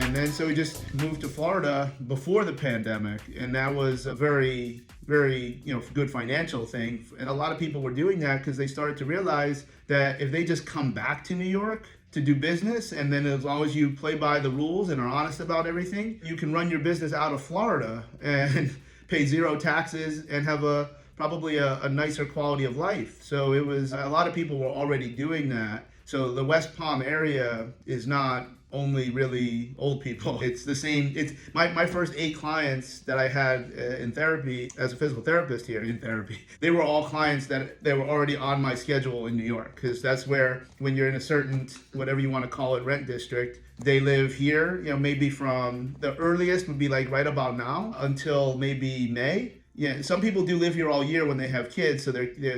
And then so we just moved to Florida before the pandemic, and that was a very, very, good financial thing. And a lot of people were doing that because they started to realize that if they just come back to New York to do business, and then as long as you play by the rules and are honest about everything, you can run your business out of Florida and pay zero taxes and have probably a nicer quality of life. So it was, a lot of people were already doing that. So the West Palm area is not only really old people. It's the same. It's my first 8 clients that I had in therapy as a physical therapist here in therapy. They were all clients that they were already on my schedule in New York, because that's where, when you're in a certain, whatever you want to call it, rent district, they live here, maybe from the earliest would be like right about now until maybe May. Yeah, some people do live here all year when they have kids, so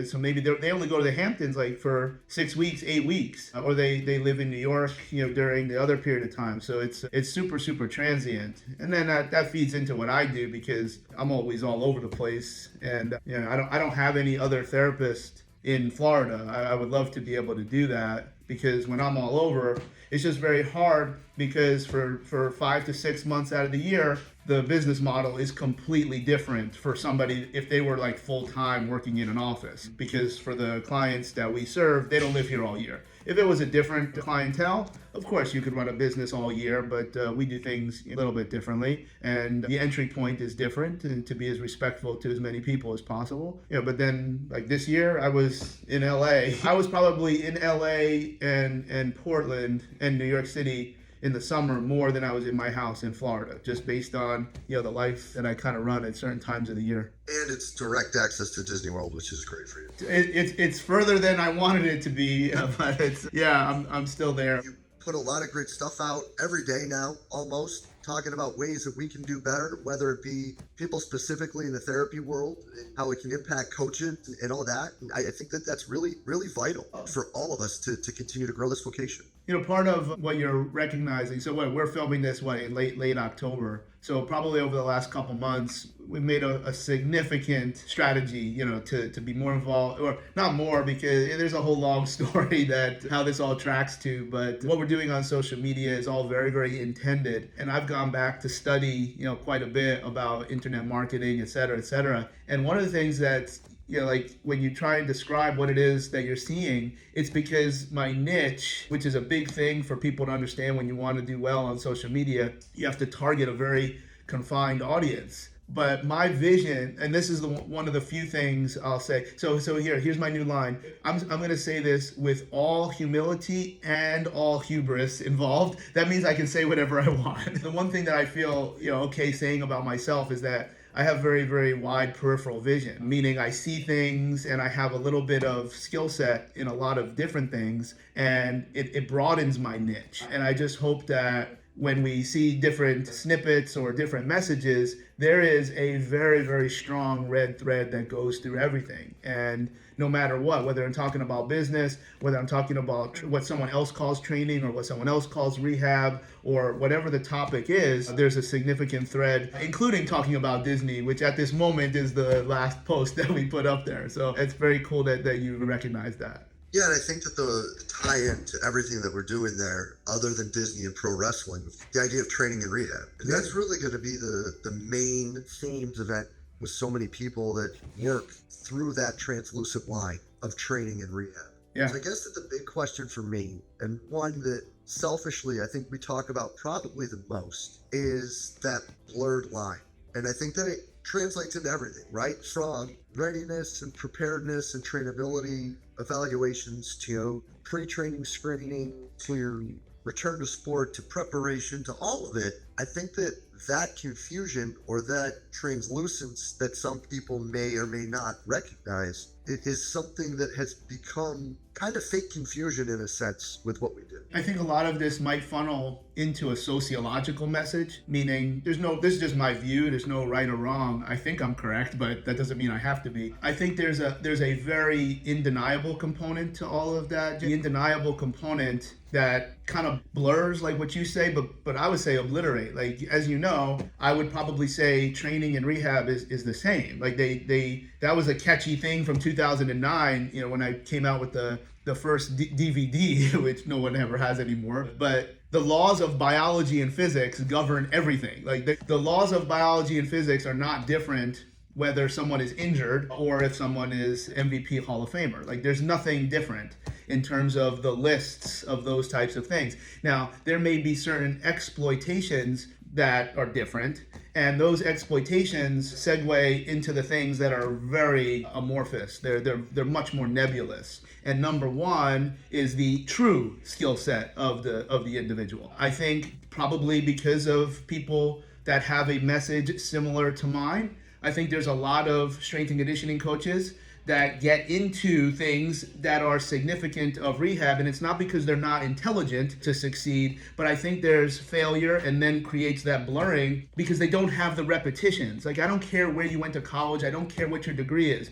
so maybe they only go to the Hamptons like for 6 weeks, 8 weeks, or they live in New York, during the other period of time. So it's super transient, and then that feeds into what I do, because I'm always all over the place, and I don't have any other therapist in Florida. I would love to be able to do that, because when I'm all over, it's just very hard, because for 5 to 6 months out of the year, the business model is completely different for somebody if they were like full-time working in an office, because for the clients that we serve, they don't live here all year. If it was a different clientele, of course you could run a business all year, but we do things a little bit differently, and the entry point is different, and to be as respectful to as many people as possible. But then like this year, I was in LA. I was probably in LA and Portland and New York City in the summer more than I was in my house in Florida, just based on the life that I kind of run at certain times of the year. And it's direct access to Disney World, which is great for you. It's further than I wanted it to be, but I'm still there. You put a lot of great stuff out every day now, almost, talking about ways that we can do better, whether it be people specifically in the therapy world, how it can impact coaching and all that. And I think that's really, really vital for all of us to continue to grow this vocation. Part of what you're recognizing, so we're filming this in late October. So probably over the last couple months, we made a significant strategy, to be more involved, or not more, because there's a whole long story that how this all tracks to. But what we're doing on social media is all very, very intended. And I've gone back to study, quite a bit about internet marketing, et cetera, et cetera. And one of the things that like when you try and describe what it is that you're seeing, it's because my niche, which is a big thing for people to understand when you want to do well on social media, you have to target a very confined audience. But my vision, and this is one of the few things I'll say. So here's my new line. I'm going to say this with all humility and all hubris involved. That means I can say whatever I want. The one thing that I feel okay saying about myself is that I have very, very wide peripheral vision, meaning I see things and I have a little bit of skill set in a lot of different things, and it broadens my niche. And I just hope that when we see different snippets or different messages, there is a very, very strong red thread that goes through everything. And no matter what, whether I'm talking about business, whether I'm talking about what someone else calls training or what someone else calls rehab, or whatever the topic is, there's a significant thread, including talking about Disney, which at this moment is the last post that we put up there. So it's very cool that you recognize that. Yeah, and I think that the tie-in to everything that we're doing there, other than Disney and pro wrestling, the idea of training and rehab. And that's really going to be the main themes event with so many people that work through that translucent line of training and rehab. Yeah. So I guess that the big question for me, and one that selfishly I think we talk about probably the most, is that blurred line. And I think that it translates into everything, right? From readiness and preparedness and trainability evaluations to pre-training screening to your return to sport to preparation to all of it. I think that confusion or that translucence that some people may or may not recognize, it is something that has become kind of fake confusion in a sense with what we do. I think a lot of this might funnel into a sociological message, meaning this is just my view, there's no right or wrong. I think I'm correct, but that doesn't mean I have to be. I think there's a very undeniable component to all of that. The undeniable component that kind of blurs like what you say, but I would say obliterate. Like, as you know, I would probably say training and rehab is the same. Like that was a catchy thing from 2009, when I came out with the first DVD, which no one ever has anymore. But the laws of biology and physics govern everything. Like the laws of biology and physics are not different whether someone is injured or if someone is MVP Hall of Famer. Like there's nothing different in terms of the lists of those types of things. Now, there may be certain exploitations that are different, and those exploitations segue into the things that are very amorphous. They're much more nebulous. And number one is the true skill set of the individual. I think probably because of people that have a message similar to mine, I think there's a lot of strength and conditioning coaches that get into things that are significant of rehab, and it's not because they're not intelligent to succeed, but I think there's failure and then creates that blurring because they don't have the repetitions. Like, I don't care where you went to college, I don't care what your degree is.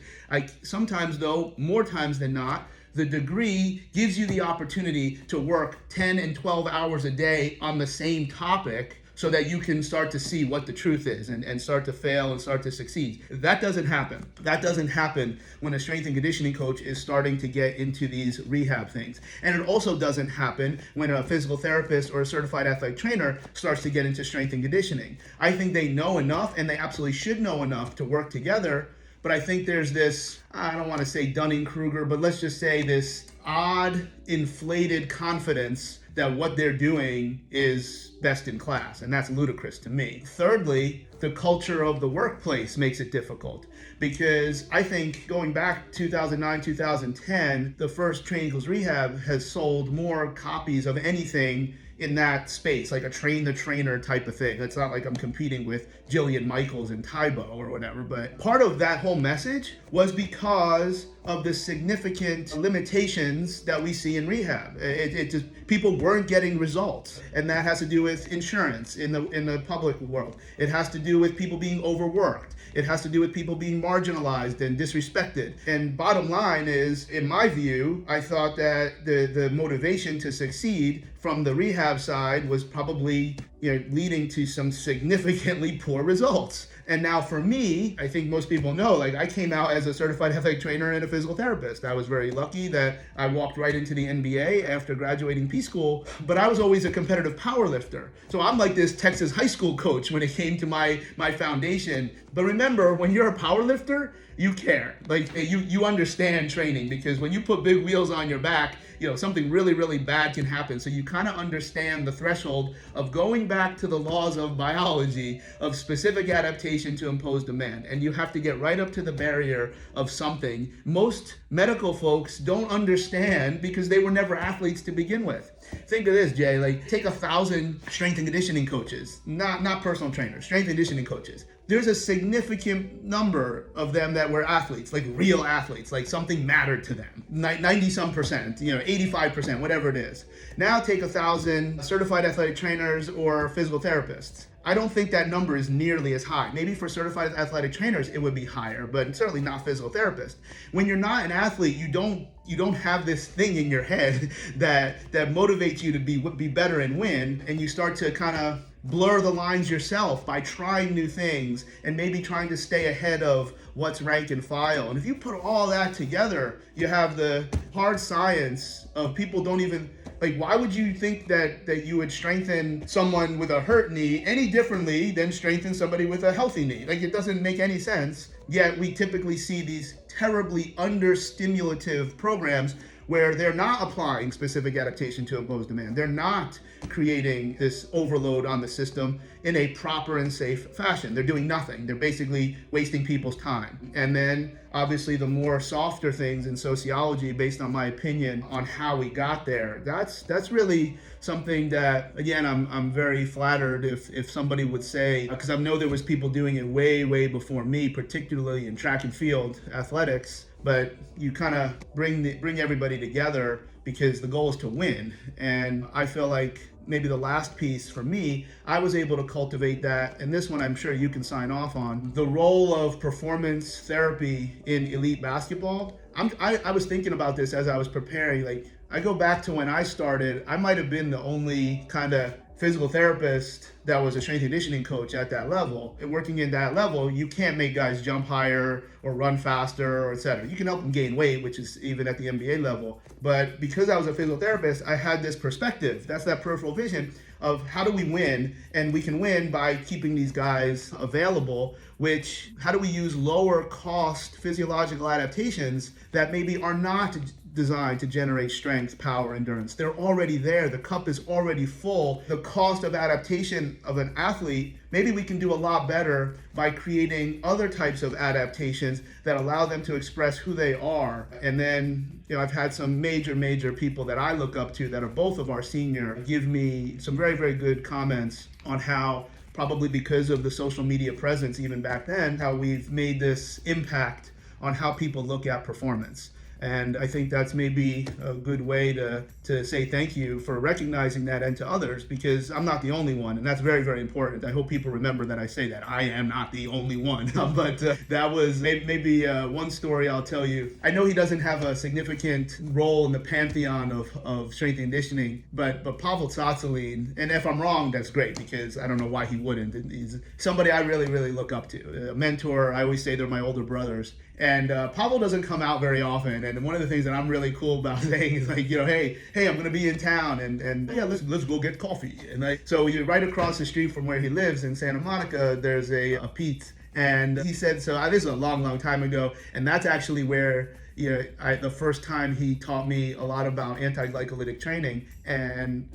Sometimes though, more times than not, the degree gives you the opportunity to work 10 and 12 hours a day on the same topic so that you can start to see what the truth is and start to fail and start to succeed. That doesn't happen. That doesn't happen when a strength and conditioning coach is starting to get into these rehab things. And it also doesn't happen when a physical therapist or a certified athletic trainer starts to get into strength and conditioning. I think they know enough, and they absolutely should know enough to work together. But I think there's this, I don't want to say Dunning-Kruger, but let's just say this odd, inflated confidence that what they're doing is best in class, and that's ludicrous to me. Thirdly, the culture of the workplace makes it difficult, because I think going back 2009, 2010, the first Train Equals Rehab has sold more copies of anything in that space, like a train the trainer type of thing. It's not like I'm competing with Jillian Michaels and Tybo or whatever, but part of that whole message was because of the significant limitations that we see in rehab. It just, people weren't getting results, and that has to do with insurance in the public world. It has to do with people being overworked. It has to do with people being marginalized and disrespected. And bottom line is, in my view, I thought that the motivation to succeed from the rehab side was probably leading to some significantly poor results. And now for me, I think most people know, like, I came out as a certified athletic trainer and a physical therapist. I was very lucky that I walked right into the NBA after graduating P school, but I was always a competitive power lifter. So I'm like this Texas high school coach when it came to my foundation. But remember, when you're a power lifter, you care. Like, you understand training, because when you put big wheels on your back, something really, really bad can happen. So you kind of understand the threshold of going back to the laws of biology of specific adaptation to imposed demand. And you have to get right up to the barrier of something most medical folks don't understand because they were never athletes to begin with. Think of this, Jay, like, take 1,000 strength and conditioning coaches, not personal trainers, strength and conditioning coaches. There's a significant number of them that were athletes, like real athletes, like something mattered to them. 90-some%, 85%, whatever it is. Now take 1,000 certified athletic trainers or physical therapists. I don't think that number is nearly as high. Maybe for certified athletic trainers, it would be higher, but certainly not physical therapists. When you're not an athlete, you don't have this thing in your head that motivates you to be better and win, and you start to kind of blur the lines yourself by trying new things and maybe trying to stay ahead of what's rank and file. And if you put all that together, you have the hard science of people don't even, like, why would you think that you would strengthen someone with a hurt knee any differently than strengthen somebody with a healthy knee? Like, it doesn't make any sense. Yet we typically see these terribly understimulative programs where they're not applying specific adaptation to imposed demand. They're not creating this overload on the system in a proper and safe fashion. They're doing nothing. They're basically wasting people's time. And then obviously the more softer things in sociology, based on my opinion on how we got there, that's really something that, again, I'm very flattered if somebody would say, because I know there was people doing it way before me, particularly in track and field athletics, but you kind of bring everybody together because the goal is to win. And I feel like maybe the last piece for me, I was able to cultivate that, and this one I'm sure you can sign off on, the role of performance therapy in elite basketball. I was thinking about this as I was preparing. Like, I go back to when I started, I might have been the only kind of physical therapist that was a strength and conditioning coach at that level. And working in that level, you can't make guys jump higher or run faster or etc. You can help them gain weight, which is even at the NBA level. But because I was a physical therapist, I had this perspective. That's that peripheral vision of how do we win? And we can win by keeping these guys available, which how do we use lower cost physiological adaptations that maybe are not designed to generate strength, power, endurance. They're already there. The cup is already full. The cost of adaptation of an athlete, maybe we can do a lot better by creating other types of adaptations that allow them to express who they are. And then, I've had some major people that I look up to that are both of our senior give me some very, very good comments on how, probably because of the social media presence even back then, how we've made this impact on how people look at performance. And I think that's maybe a good way to say thank you for recognizing that, and to others, because I'm not the only one. And that's very, very important. I hope people remember that I say that. I am not the only one. But that was maybe one story I'll tell you. I know he doesn't have a significant role in the pantheon of strength and conditioning, but Pavel Tsatsouline, and if I'm wrong, that's great, because I don't know why he wouldn't. He's somebody I really, really look up to. A mentor. I always say they're my older brothers. And Pavel doesn't come out very often, and one of the things that I'm really cool about saying is like, hey, I'm gonna be in town, and yeah, let's go get coffee. And so you're right across the street from where he lives in Santa Monica. There's a Pete's, and he said, so this is a long time ago, and that's actually where the first time he taught me a lot about anti-glycolytic training.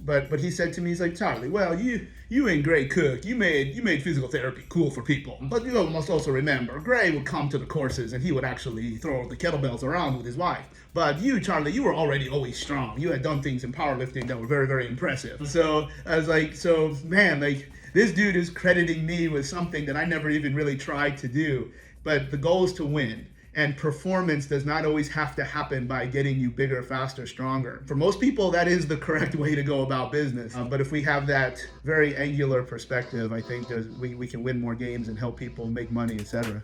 But he said to me, he's like, Charlie, well, you ain't Gray Cook. You made physical therapy cool for people. But you must also remember, Gray would come to the courses and he would actually throw the kettlebells around with his wife. But you, Charlie, you were already always strong. You had done things in powerlifting that were very, very impressive. So I was like, this dude is crediting me with something that I never even really tried to do. But the goal is to win. And performance does not always have to happen by getting you bigger, faster, stronger. For most people, that is the correct way to go about business. But if we have that very angular perspective, I think we can win more games and help people make money, etc.